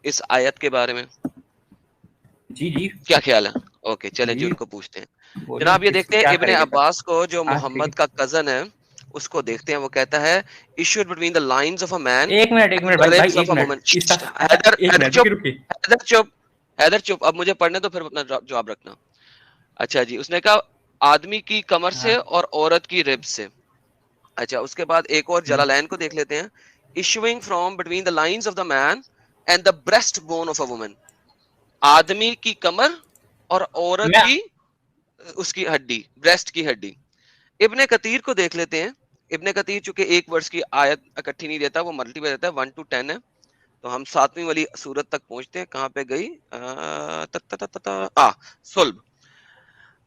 इस आयत के बारे में? जी जी क्या ख्याल है? ओके, चलें जी जी, उनको पूछते हैं। बोलिए जनाब ये देखते हैं क्या इब्ने करेंगे सर। अब्बास को, जो हाँ ठीक मोहम्मद है। का कजन है, उसको देखते हैं। वो कहता है issued between the lines of a man एक एंड मिनट द भाई भाई, रिब्स एक ऑफ अ मिनट वुमन। इसका। अच्छा हैदर, एक हैदर मिनट, चुप, रुकिए रुकिए। हैदर चुप, हैदर चुप। अब मुझे पढ़ने तो फिर अपना जवाब रखना। अच्छा जी, उसने कहा आदमी की कमर से हाँ। और औरत की रिब्स से। अच्छा, उसके बाद एक और हम्म। जलालैन को देख लेते हैं। Issuing from between the lines of the man and the breast bone of a woman. आदमी की कमर और औरत मैं की उसकी हड्डी, ब्रेस्ट की हड्डी। इब्ने कतीर को देख लेते हैं। इब्ने कतीर चूंकि एक वर्ष की आयत इकट्ठी नहीं देता, वो मल्टीपल देता है, 1 to 10 है। तो हम 7वीं वाली सूरत तक पहुंचते हैं। कहां पे गई? सुल्ब।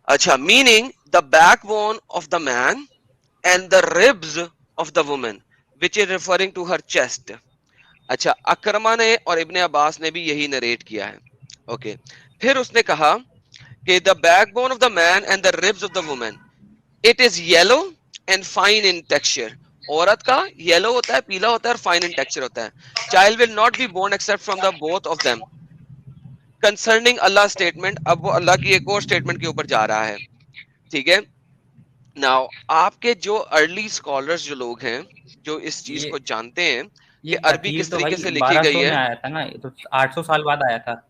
अच्छा, meaning the backbone of the man and the ribs of the woman which is referring to her chest. अच्छा, अकरमा ने और इब्ने अब्बास ने भी यही नरेट किया है। ओके, फिर उसने कहा कि the backbone of the man and the ribs of the woman, it is yellow and fine in texture. औरत का येलो होता है, पीला होता है और फाइन इन टेक्सचर होता है। Child will not be born except from the both of them concerning अल्लाह स्टेटमेंट। अब वो अल्लाह की एक और स्टेटमेंट के ऊपर जा रहा है। ठीक है। नाउ आपके जो अर्ली स्कॉलर्स जो लोग हैं, जो इस चीज ये को जानते हैं ये कि अरबी कतीर किस तो तरीके भाई से लिखी गई 1200 में है। आया था ना, ये तो 800 साल बाद आया था।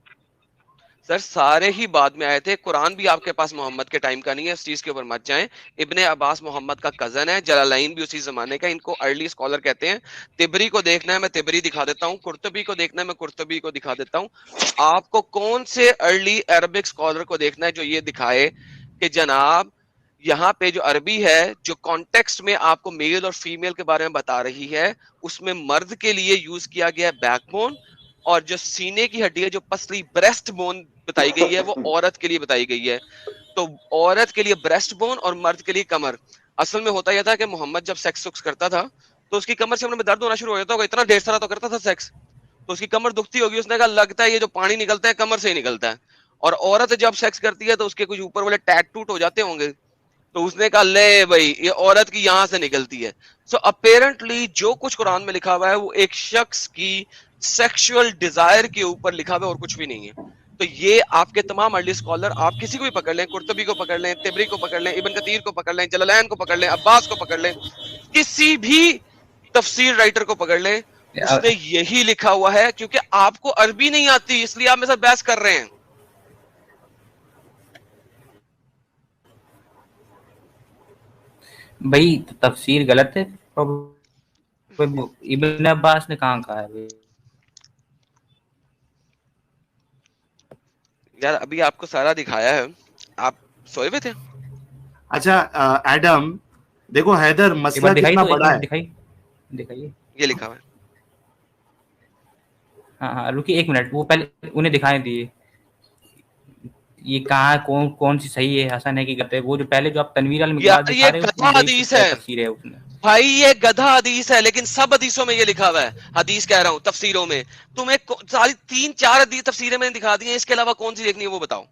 सर सारे ही बाद में आए थे। कुरान भी आपके पास मोहम्मद के टाइम का नहीं है, इस चीज के ऊपर मत जाएं। इब्ने अब्बास मोहम्मद का कजन है, जलालैन भी उसी जमाने का। इनको अर्ली स्कॉलर कहते हैं। तिबरी को देखना है, मैं तिबरी दिखा देता हूँ। कुर्तुबी को देखना है, मैं कुर्तुबी को दिखा देता हूँ। आपको कौन से अर्ली अरबिक स्कॉलर को देखना है जो ये दिखाए कि जनाब यहाँ पे जो अरबी है, जो कॉन्टेक्स्ट में आपको मेल और फीमेल के बारे में बता रही है, उसमें मर्द के लिए यूज किया गया बैकबोन, और जो सीने की हड्डी है, जो पसली ब्रेस्ट बोन बताई गई है, वो औरत के लिए बताई गई है। तो औरत के लिए ब्रेस्ट बोन और मर्द के लिए कमर। असल में होता यह था कि मोहम्मद जब सेक्स सुक्स करता था तो उसकी कमर से में दर्द होना शुरू हो जाता होगा, इतना ढेर सारा तो करता था सेक्स, तो उसकी कमर दुखती होगी। उसने कहा लगता है ये जो पानी निकलता है कमर से ही निकलता है। और औरत जब सेक्स करती है तो उसके कुछ ऊपर वाले टैट टूट हो जाते होंगे, तो उसने कहा ले भाई ये औरत की यहां से निकलती है। सो अपेरेंटली जो कुछ कुरान में लिखा हुआ है वो एक शख्स की सेक्सुअल डिजायर के ऊपर लिखा हुआ है और कुछ भी नहीं है। तो ये आपके तमाम अर्ली स्कॉलर, आप किसी को भी पकड़ लें, कुर्तुबी को पकड़ लें, तिबरी को पकड़ लें, इब्न कतीर को पकड़ लें, जलालैन को पकड़ लें, अब्बास को पकड़ लें, किसी भी तफसीर राइटर को पकड़ लें, उसने यही लिखा हुआ है। क्योंकि आपको अरबी नहीं आती इसलिए आप मेरे साथ बहस कर रहे हैं। भाई तफसीर गलत है। इब्न अब्बास ने कहाँ कहा है भाई? यार अभी आपको सारा दिखाया है, आप सोए हुए थे। अच्छा एडम, देखो हैदर, एक बार मसला दिखाई, कितना तो एक बड़ा मिनट है। दिखाई, दिखाइए। ये लिखा हुआ है। हाँ हाँ रुकिए एक मिनट, वो पहले उन्हें दिखाई दिए। ये कहाँ कौन कौन सी सही है, हसन है कि गलत है? वो जो पहले जो आप तनवीर अल मिकदार यार दिखा ये रहे हो, गधा यही हदीस है तफसीर है उसमें। भाई, ये गधा हदीस है, लेकिन सब हदीसों में ये लिखा हुआ है। हदीस कह रहा हूं, तफसीरों में। तुम्हें सारी 3-4 हदीस तफसीरें मैंने दिखा दी हैं, इसके अलावा कौन सी देखनी है वो बताओ।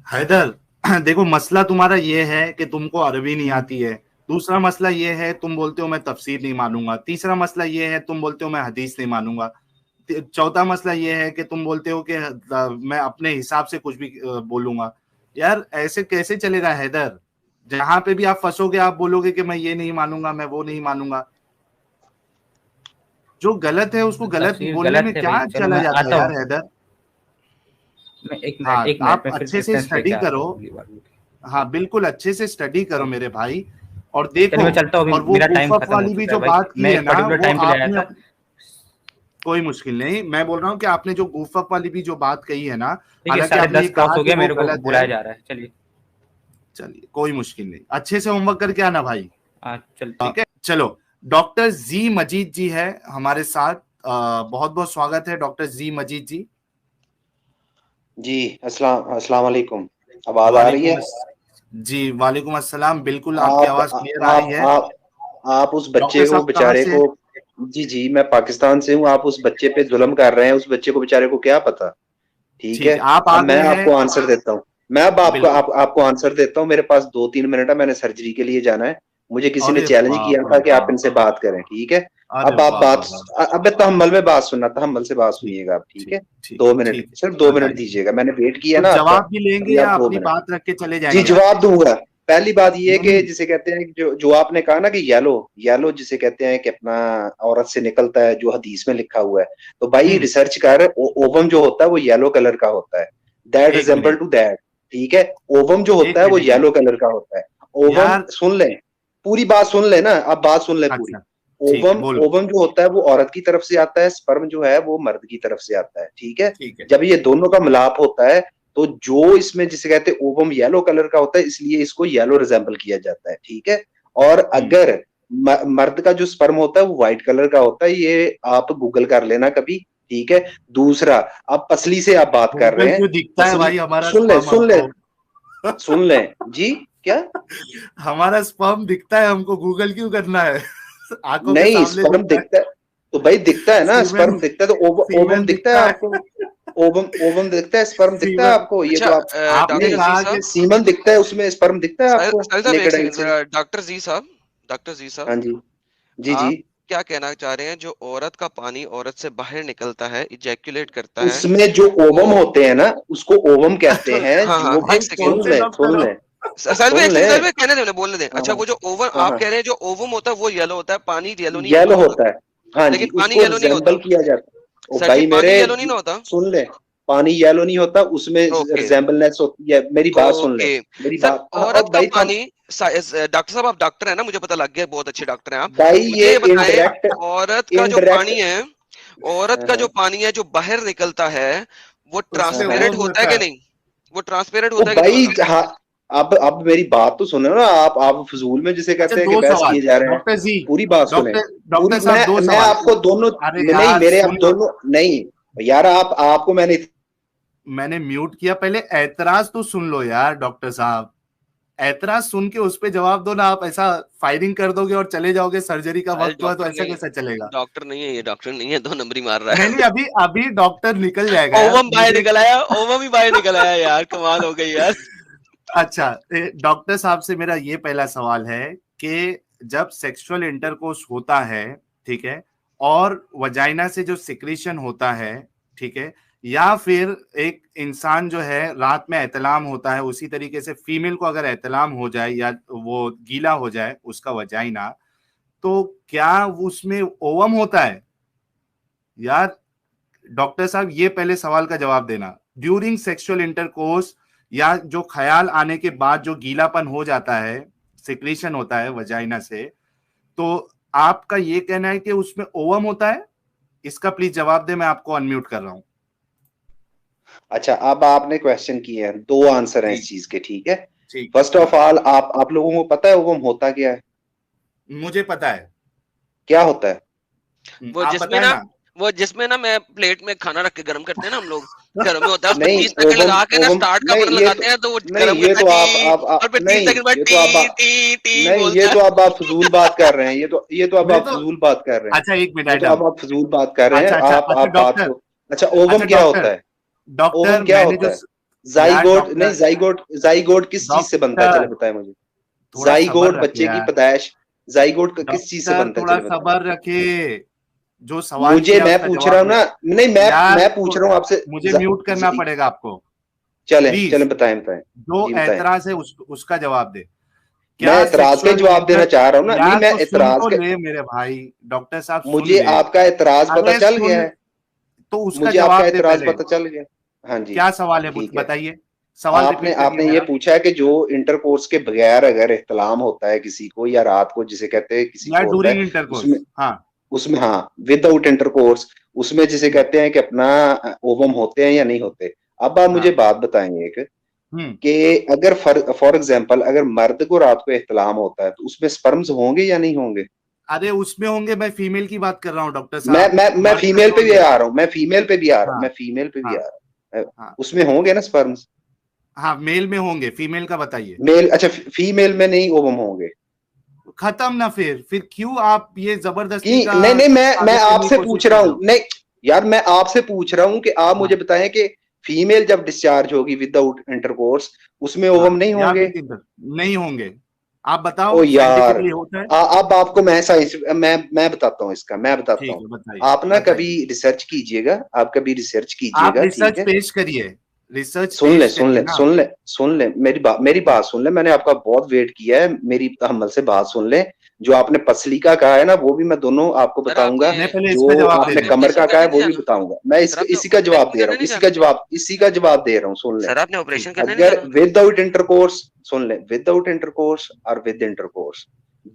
हैदर देखो, मसला तुम्हारा ये है कि तुमको अरबी नहीं आती है। दूसरा मसला ये है तुम बोलते हो मैं तफसीर नहीं मानूंगा। तीसरा मसला ये है तुम बोलते हो मैं हदीस नहीं मानूंगा। चौथा मसला ये है कि तुम बोलते हो कि मैं अपने हिसाब से कुछ भी बोलूंगा। यार ऐसे कैसे चलेगा हैदर? जहां पे भी आप फंसोगे आप बोलोगे कि मैं ये नहीं मानूंगा, मैं वो नहीं मानूंगा। जो गलत है उसको गलत तफसीर बोलने गलत में है क्या भाई, चलो चला मैं जाता है आता यार हूँ। हैदर। मैं हाँ, एक मिनट आप में फिर अच्छे से रेफरेंस लेके स्टडी आता करो। हूँ अगली बार। हाँ बिल्कुल, अच्छे से स्टडी करो मेरे भाई, और देखो। चलिए मैं चलता हूँ, और अभी वो मेरा टाइम गुफक खत्म हो वाली भी चुका है जो भाई। बात की मैं है एक ना, पर्टिकुलर वो टाइम के लिए आया आपने था। कोई मुश्किल नहीं। मैं बोल रहा हूँ कि आपने जो गुफक वाली भी जो बात कही है ना, ठीक है, हालांकि आपने ये 10:30 क्रॉस कहा हो कि गया, वो मेरे को गलत है। बुलाया जा रहा है। चलिए। चलिए कोई मुश्किल नहीं, अच्छे से होमवर्क करके आना भाई। हाँ चलते हैं। ठीक है, चलो। डॉक्टर जी मजीद जी है हमारे साथ। बहुत बहुत स्वागत है डॉक्टर जी मजीद जी। जी अस्सलाम वालेकुम। आवाज आ रही है? जी वालेकुम अस्सलाम, बिल्कुल आपकी आप आवाज क्लियर आ रही है। आप उस बच्चे डॉक्टर को साहब कहाँ बेचारे से? को, जी जी मैं पाकिस्तान से हूँ। आप उस बच्चे पे जुल्म कर रहे हैं, उस बच्चे को बेचारे को क्या पता। ठीक ठीक है, है, आप आ अब मैं गए हैं। आपको आंसर देता हूँ। मैं अब बिल्कुल। आपको आंसर देता हूँ। मेरे पास 2-3 मिनट है, मैंने सर्जरी के लिए जाना है। मुझे किसी ने अरे चैलेंज किया बाप था रे कि आप बाप, इनसे बात करें, ठीक है। अरे अब आप बाप बात, रे बाप। अब तहम्मुल में बात सुनना, तहम्मुल से बात ठीक सुनिएगा आप, ठीक ठीक है। ठीक 2 मिनट, ठीक, सिर्फ 2 मिनट बताइए। दीजिएगा, मैंने वेट किया कुछ ना आपका, जवाब भी लेंगे अभी या आप दो अपनी मिनट बात रख के चले जी जाएंगे आप? जवाब दूंगा। पहली बात ये है नहीं कि नहीं, जिसे कहते हैं जो जो आपने कहा ना कि येलो, येलो जिसे कहते हैं कि अपना औरत से निकलता है, जो हदीस में लिखा हुआ है, तो भाई हम्म, रिसर्च कर, ओवम जो होता है वो येलो कलर का होता है, दैट एक रिजेंबल मिनट, टू दैट, ठीक है। ओवम जो एक होता है वो मिनट येलो कलर का होता है। ओवम यार। सुन लें, पूरी बात सुन लें ना, आप बात सुन लें पूरी। अच्छा, ठीक है, ओवम, बोलो। ओवम जो होता है वो औरत की तरफ से आता है, स्पर्म जो है वो मर्द की तरफ से आता है, ठीक है। ठीक है। जब ये दोनों का मिलाप होता है, तो जो इसमें जिसे कहते हैं ओवम येलो कलर का होता है, इसलिए इसको येलो रिजेंबल किया जाता है, ठीक है। और हम्म, अगर मर्द का जो स्पर्म होता है वो व्हाइट कलर का होता है, ये आप गूगल कर लेना कभी, ठीक है। दूसरा, अब पसली से आप बात कर रहे गूगल हैं, क्यों दिखता है पसली, भाई हमारा सुन ले स्पर्म सुन ले हमको? सुन ले जी, क्या? हमारा स्पर्म दिखता है हमको, गूगल क्यों करना है? आंखों के नहीं, सामने स्पर्म दिखता है। दिखता है तो भाई दिखता है ना, सीमेन, स्पर्म दिखता है तो ओवम सीमेन दिखता है दिखता आपको, है। ओवम, ओवम दिखता है, स्पर्म दिखता है सीमेन, आपको, ये अच्छा तो आप, आपने डॉक्टर नहीं, जी कहा कि साहब, सीमन दिखता है उसमें, स्पर्म दिखता है आपको साहिल साहब एक नेकेड आई सेकंड, से? डॉक्टर जी साहब, डॉक्टर जी साहब, हाँ जी, जी जी। आप क्या कहना चाह रहे हैं, जो औरत का पानी औरत से बाहर निकलता है, इजैक्यूलेट करता है, उसमें जो ओवम वो होते हैं ना, उसको ओवम कहते हैं, हाँ हाँ जो, एक भाई कौन सेकंड, सुन से ले डॉक्टर सुन हो? ले साहिल भाई सुन एक ले, सेकंड, साहिल भाई कहने दें, बोलने दें। हाँ अच्छा, वो जो ओवन हाँ आप हाँ, कह रहे हैं, जो ओवम होता है वो येलो होता है, पानी येलो नहीं होता येलो होगा, होता है, हाँ जी, लेकिन पानी उसको येलो नहीं रिजेंबल होता। किया जाता है। ओ सर जी, भाई मेरे, पानी येलो नहीं ना होता। सुन ले, पानी येलो नहीं होता, उसमें ओके रिजेंबलनेस होती है, मेरी बात सुन ले, ओके मेरी सर, बात, औरत अब का भाई पानी, डॉक्टर साहब आप डॉक्टर है ना, मुझे पता लग गया, बहुत अच्छे डॉक्टर हैं आप। भाई मुझे ये ये बताएं, इनडायरेक्ट, औरत का जो इनडायरेक्ट, पानी है, औरत का जो पानी है जो बाहर निकलता है, वो उसमें ट्रांसपेरेंट ओवम होता है होता कि है। नहीं? वो ट्रांसपेरेंट ओ होता है कि नहीं भाई होता? हाँ, अब मेरी बात तो सुनो ना, आप फजूल में जिसे अच्छा, कहते हैं कि दो बहस सवाल किए जा रहे हैं, डॉक्टर जी। पूरी बात सुने, डॉक्टर पूरी, डॉक्टर साहब, दो मैं सवाल। आपको दोनों, अरे नहीं यार मेरे, सुन आप लो, दोनों नहीं, यार आप, आपको मैंने, मैंने म्यूट किया, पहले ऐतराज तो सुन लो यार डॉक्टर साहब। ऐतराज सुन के उस पे जवाब दो ना, आप ऐसा फायरिंग कर दोगे और चले जाओगे, सर्जरी का साहिल वक्त हुआ तो डॉक्टर ऐसा नहीं, कैसा चलेगा? डॉक्टर नहीं है ये, डॉक्टर नहीं है, 2 नंबरी मार रहा नहीं है। नहीं, अभी अभी डॉक्टर निकल जाएगा यार, ओवम बाहर मुझे। निकल आया, ओवम ही बाहर निकल आया यार, कमाल हो गई यार। अच्छा, डॉक्टर साहब से मेरा ये पहला सवाल है कि जब सेक्सुअल इंटरकोर्स होता है, ठीक है, और वजाइना से जो सिक्रीशन होता है, ठीक है, या फिर एक इंसान जो है रात में एहतलाम होता है, उसी तरीके से फीमेल को अगर एहतलाम हो जाए या वो गीला हो जाए उसका वजाइना, तो क्या उसमें ओवम होता है? यार डॉक्टर साहब, ये पहले सवाल का जवाब देना। ड्यूरिंग सेक्सुअल इंटरकोर्स या जो ख्याल आने के बाद जो गीलापन हो जाता है, सिक्रीशन होता है वजाइना से, तो आपका ये कहना है कि उसमें ओवम होता है? इसका प्लीज जवाब दे, मैं आपको अनम्यूट कर रहा हूं। अच्छा अब आपने क्वेश्चन किए हैं, दो आंसर हैं जी, इस चीज के, ठीक है। ठीक है, फर्स्ट ऑफ ऑल, आप लोगों को पता है वो होता क्या है? मुझे पता है। क्या होता है? वो आप जिसमें बताए ना, ना। वो जिसमें ना मैं प्लेट में खाना रख के गर्म करते हैं ना हम लोग, घरों में होता है, उस पर नहीं 30 सेकंड ओवम, लगा के ना ओवम स्टार्ट का नहीं, बटन ये तो, लगाते हैं, तो वो नहीं गर्म ये करता तो है, टी, और फिर तीस नहीं, सेकंड बाद ये तो टी टी टी नहीं, ये बोलता तो है। अब आप फजूल बात कर रहे हैं, ये तो अब मैं आप तो, फजूल बात कर रहे हैं, अच्छा एक मिनट ये तो एडम। अब आप फजूल बात कर रहे हैं, अच्छा अच्छा अच्छा आप बात डॉक्टर, को, अच्छा अच्छा ओवम क्या डॉक्टर, होता है? डॉक्टर ओवम क्या मैंने होता जो, है? यार जाइगोट नहीं, डॉक्टर, जाइगोट, जाइगोट किस चीज से बनता है, चले डॉक्टर बताए मुझे। थोड़ा जाइगोट सबर रखे बच्चे की यार। पैदाइश, जाइगोट किस चीज से डॉक्टर बनता है, थोड़ा चले बताए। सबर रखे, जो सवाल मुझे, किया मैं उसका पूछ रहा जवाब हूँ दे। ना, नहीं यार मैं पूछ रहा हूँ आपसे, मुझे म्यूट करना पड़ेगा आपको, चले चले प्लीज। बताएं बताएं, जो जी बताएं। ऐतराज है उसका जवाब दे। मैं क्या एतराज का ही सेक्सुअल जवाब देना इंटर, चाह रहा हूँ ना, नहीं यार मैं तो सुन एतराज तो का, ले मेरे भाई, डॉक्टर साहब सुन मुझे ले। आपका एतराज पता अरे चल गया सुन, है, तो उसका मुझे आपका जवाब दे एतराज पहले। पता चल गया। हाँ जी, क्या सवाल है ठीक है। बताइए, सवाल आपने रिपीट करिए आपने ये मेरा। पूछा है कि जो इंटरकोर्स के बगैर अगर इख्तलाम होता है किसी को, या रात को जिसे कहते हैं किसी यार को होता ड्यूरिंग है, उसमें, इंटरकोर्स, हाँ। उसमें हाँ, विदाउट इंटरकोर्स, उसमें जिसे हम्म, कहते हैं कि अपना ओवम होते हैं या नहीं होते। अब आप मुझे हाँ। बात बताएंगे एक, हम्म, कि अगर फॉर एग्जाम्पल अगर मर्द को रात को इख्तलाम होता है, तो उसमें स्पर्म्स होंगे या नहीं होंगे? अरे उसमें होंगे, मैं फीमेल की बात कर रहा हूँ डॉक्टर मैं साहब, मैं मैं मर्द का फीमेल पे भी छोड़िए। आ रहा हूँ, मैं फीमेल पे भी आ रहा हूँ, हाँ मैं फीमेल पे भी हाँ आ रहा हूँ, हाँ उसमें होंगे ना स्पर्म्स? हाँ, मेल में होंगे, फीमेल का बताइए। मेल, अच्छा फीमेल में नहीं ओवम होंगे? खत्म ना, फिर क्यों आप ये जबरदस्ती कि का नहीं नहीं, मैं साबित करने की आपसे कोशिश पूछ कर रहा रहे हूँ, हो? नहीं यार, मैं आपसे पूछ रहा हूँ कि आप मुझे हाँ बताएं कि फीमेल जब डिस्चार्ज होगी विदाउट इंटरकोर्स, उसमें हाँ, ओवम नहीं या होंगे? विद इंटर नहीं होंगे, आप बताओ ओ यार, साइंटिफिकली होता है? अब आपको मैं साइंस मैं बताता हूँ इसका, मैं बताता ठीक हूँ। है, बताइए आप ना कभी बताइए। रिसर्च कीजिएगा, आप कभी रिसर्च आप कीजिएगा, ठीक रिसर्च है। पेश करिए, रिसर्च सुन ले पेश सुन करिए ले ना। सुन ले सुन ले, मेरी बात सुन ले, मैंने आपका बहुत वेट किया है, मेरी तहम्मुल से बात सुन ले। जो आपने पसली का कहा है ना, वो भी मैं दोनों आपको सर बताऊंगा। आपने मैं पहले इसका जो जवाब दे आपने आपने देता कमर हूँ। ऑपरेशन का कहा करने है नहीं वो भी जाना? बताऊंगा। मैं सर आपने इसी का जवाब ऑपरेशन दे रहा करने हूँ, नहीं जाना? इसी का जवाब दे रहा हूँ, सुन ले। सर आपने ऑपरेशन ठीक है। करने नहीं अगर जाना? विदाउट इंटरकोर्स, सुन ले, विदाउट इंटरकोर्स और विद इंटरकोर्स,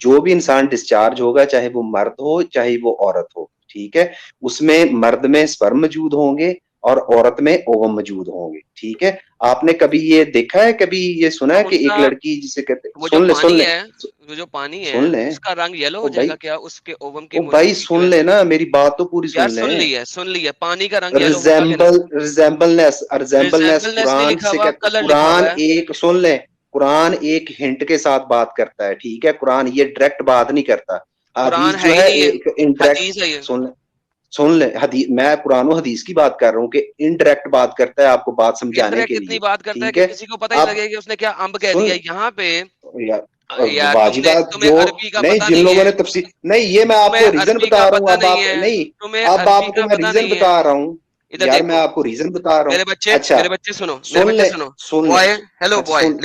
जो भी इंसान डिस्चार्ज होगा, चाहे वो मर्द हो चाहे वो औरत हो, ठीक है, उसमें मर्द में स्पर्म मौजूद होंगे और औरत में ओवम मौजूद होंगे, ठीक है। आपने कभी ये देखा है, कभी ये सुना तो है कि एक उनका लड़की जिसे कहते, वो जो सुन ले सुन पानी ले है, वो जो पानी है सुन ले, उसका रंग येलो ओ हो भाई, जाएगा क्या उसके ओवम की ओ भाई मौजूदगी की सुन वजह ले से? ना, मेरी बात तो पूरी यार सुन ले। सुन ली है, पानी का रंग येलो होगा क्या नहीं? रिजेंबलनेस रिजेम्बलनेस नहीं कुरान लिखा जिसे हुआ, कहते, कलर लिखा कुरान हुआ है। एक, सुन ले, कुरान एक हिंट के साथ बात करता है, ठीक है। कुरान ये डायरेक्ट बात नहीं करता। कुरान हदीस है जो ही है नहीं है, एक इंटरेक्ट, हदीस है ये। सुन ले, सुन ले, हदीस, मैं कुरान और हदीस की बात कर रहा हूँ कि इनडायरेक्ट बात करता है आपको बात समझाने इंटरेक्ट के इतनी लिए, बात करता है ठीक कि है। किसी को पता ही अब लगे कि उसने क्या अम्ब कह सुन, दिया यहाँ पे। यार, यार वाजिबात तुम्हें जो, अरबी का नहीं, पता जिन नहीं लोगों है, ने तफसीर, नहीं, ये मैं तुम्हें आपको रीजन अरबी का बता रहा हूँ, पता अब नहीं आप है, नहीं, तुम्हें अब अरबी आपको का मैं पता रीजन नहीं है। बता रहा हूँ। इधर यार मैं देखो आपको रीजन बता रहा हूँ। अच्छा, मेरे बच्चे सुनो, मेरे सुन बच्चे ले सुनो। सुन ले, बॉय, हेलो अच्छा बॉय, सुन,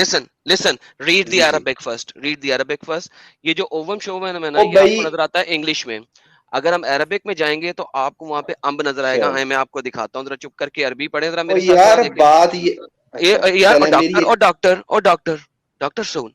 लिसन रीड द जी जी, Arabic first, read the Arabic first. ये जो ओवम शोवम है ना, ओ ये भाई, आपको नजर आता है इंग्लिश में। अगर हम अरबिक में जाएंगे तो आपको वहां पे अम्ब नजर आएगा। चल, मैं आपको दिखाता हूँ, जरा चुप करके अरबी पढ़े, जरा ओ मेरे साथ जरा यार देखें। बात ये, अच्छा ये यार, चले, मेरी एक, डॉक्टर सुन।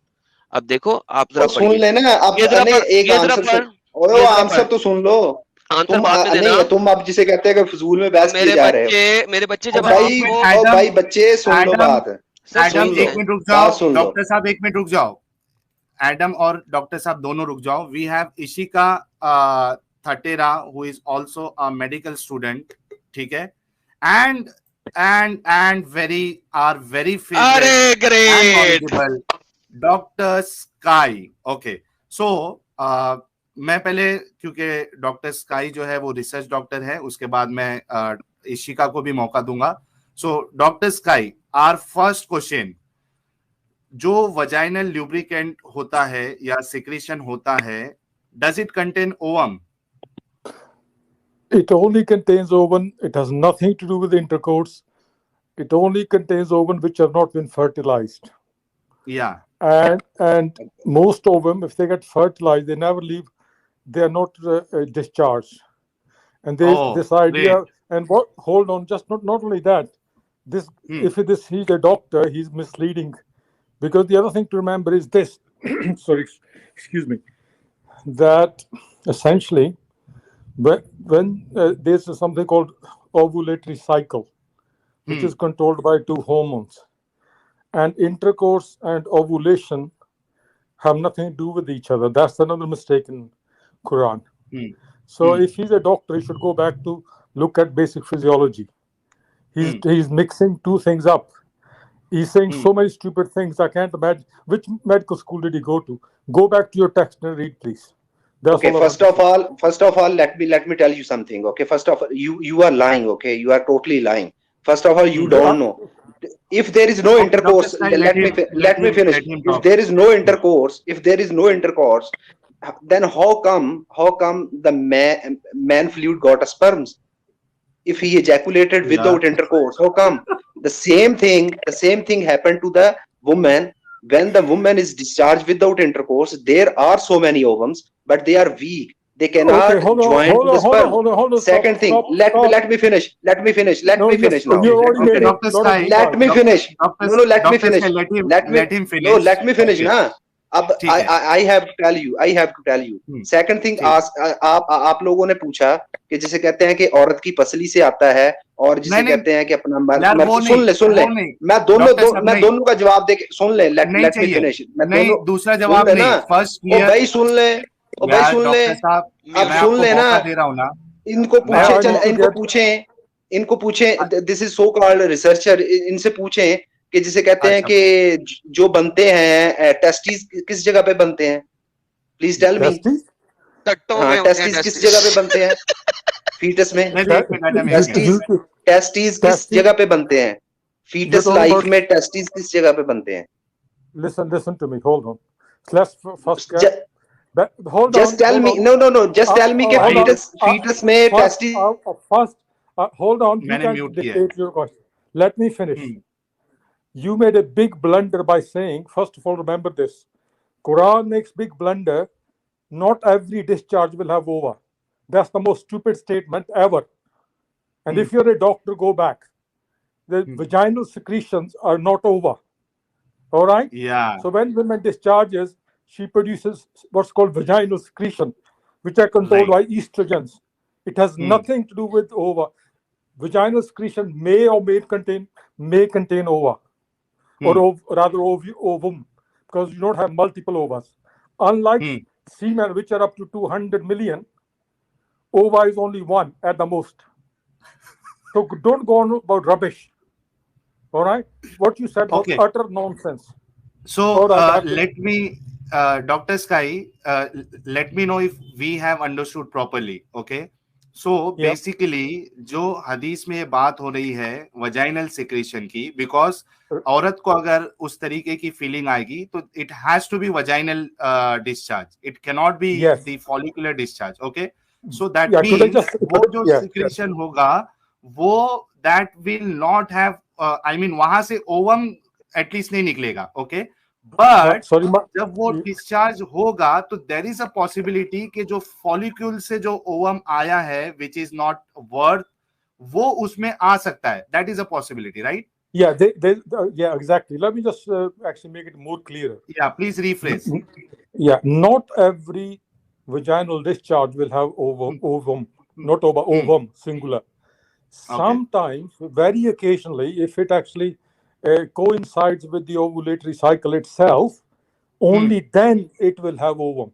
अब देखो आप ओ जरा सुन पढ़िए, लेना, अब ये जरा नहीं, पढ़, एक ये जरा आंसर पढ़, सुन, ओए वो ये जरा पढ़। आंसर तो सुन लो। आंसर तुम बाद में देना। नहीं, तुम अब जिसे कहते हैं कि फजूल में तो बहस किए जा रहे हो। मेरे बच्चे ओ जब अच्छा एक भाई, आपको, मिनट ओ एडम, भाई बच्चे सुन लो एडम, बात, सर एडम सुन सुन लो, एक ले। मिनट रुक बात जाओ, सुन लो। डॉक्टर साहब एक मिनट रुक जाओ, एडम और डॉक्टर साहब दोनों रुक जाओ। We have Ishika Thatera who is also a medical student, ठीक है, and and very are very favourite अरे and great. Knowledgeable doctor sky. Okay, so मैं पहले, क्योंकि डॉक्टर स्काई जो है वो रिसर्च डॉक्टर है, उसके बाद मैं इशिका को भी मौका दूंगा। So doctor Sky, our first question, जो वजाइनल ल्यूब्रिकेंट होता है या सिक्रीशन होता है, does it contain ovum? It only contains ovum. It has nothing to do with intercourse. It only contains ovum which have not been fertilized. Yeah. And most ovum, if they get fertilized, they never leave. They are not discharged. And this idea. Great. And what? Hold on. Just not only that. This if he's a doctor, he's misleading, because the other thing to remember is this. Sorry, excuse me. That essentially, when there's something called ovulatory cycle, which is controlled by two hormones, and intercourse and ovulation have nothing to do with each other. That's another mistake in Quran. So if he's a doctor, he should go back to look at basic physiology. He's mixing two things up. He's saying so many stupid things. I can't imagine. Which medical school did he go to? Go back to your text and read, please. That's okay, first of all, let me tell you something. Okay, first of all, you are lying. Okay, you are totally lying. First of all, you don't know. If there is no intercourse, let me finish. If there is no intercourse, then how come the man fluid got a sperms? If he ejaculated without intercourse, how come? The same thing happened to the woman. When the woman is discharged without intercourse, there are so many ovums, but they are weak. They cannot join to the sperm. Hold on. Second thing, let me finish. Let me finish now. Okay, Dr. Sky. Let me finish. No, let me finish. Let him finish. No, let me finish. Okay. Na. अब I have to tell you. Second thing, आप लोगों ने पूछा कि जिसे कहते हैं कि औरत की पसली से आता है, और जिसे कहते हैं कि अपना मर्द, सुन ले, मैं दोनों का जवाब दे के सुन ले, let me finish. नहीं, दूसरा जवाब नहीं, फर्स्ट ओ भाई सुन ले, अब सुन ले ना, दे रहा हूँ ना, इनको पूछे, this is so called researcher, इनसे पूछें कि जिसे कहते हैं कि जो बनते हैं टेस्टिस किस जगह पे बनते हैं, प्लीज टेल मी। टेस्टिस किस जगह पे बनते हैं फीटस में? टेस्टिस किस जगह पे बनते हैं फीटस लाइफ में? टेस्टिस किस जगह पे बनते हैं? Listen to me. Hold on. So let's first get. Hold just on, tell me. on. No. Just tell me that fetus may testis. First, hold on. You मैंने can mute dictate your question. Let me finish. You made a big blunder by saying, first of all, remember this. Quran makes big blunder. Not every discharge will have ova. That's the most stupid statement ever. And if you're a doctor, go back. The vaginal secretions are not ova. All right? Yeah. So when women discharges, she produces what's called vaginal secretion, which are controlled by estrogens. It has nothing to do with ova. Vaginal secretion may contain ova, or rather ovum, because you don't have multiple ovas. Unlike semen, which are up to 200 million, ova is only one at the most. So don't go on about rubbish. All right? What you said was utter nonsense. So let me, Dr. Sky, let me know if we have understood properly. Okay. So basically, जो हदीस में ये बात हो रही है vaginal secretion की, because औरत को अगर उस तरीके की फीलिंग आएगी तो it has to be vaginal discharge, it can not be the follicular discharge. Okay, so that means वो जो सिक्रेशन होगा वो that will not have, I mean वहां से ओवम एटलीस्ट नहीं निकलेगा. ओके, बट जब वो डिस्चार्ज होगा तो देयर इज अ पॉसिबिलिटी कि जो फॉलिक्यूल से जो ओवम आया है विच इज नॉट वर्थ, वो उसमें आ सकता है. That is a possibility, right? Yeah, exactly. Let me just actually make it more clearer. Yeah, please rephrase. Yeah, not every vaginal discharge will have ovum, not ovum, singular. Sometimes, very occasionally, if it actually coincides with the ovulatory cycle itself, only then it will have ovum.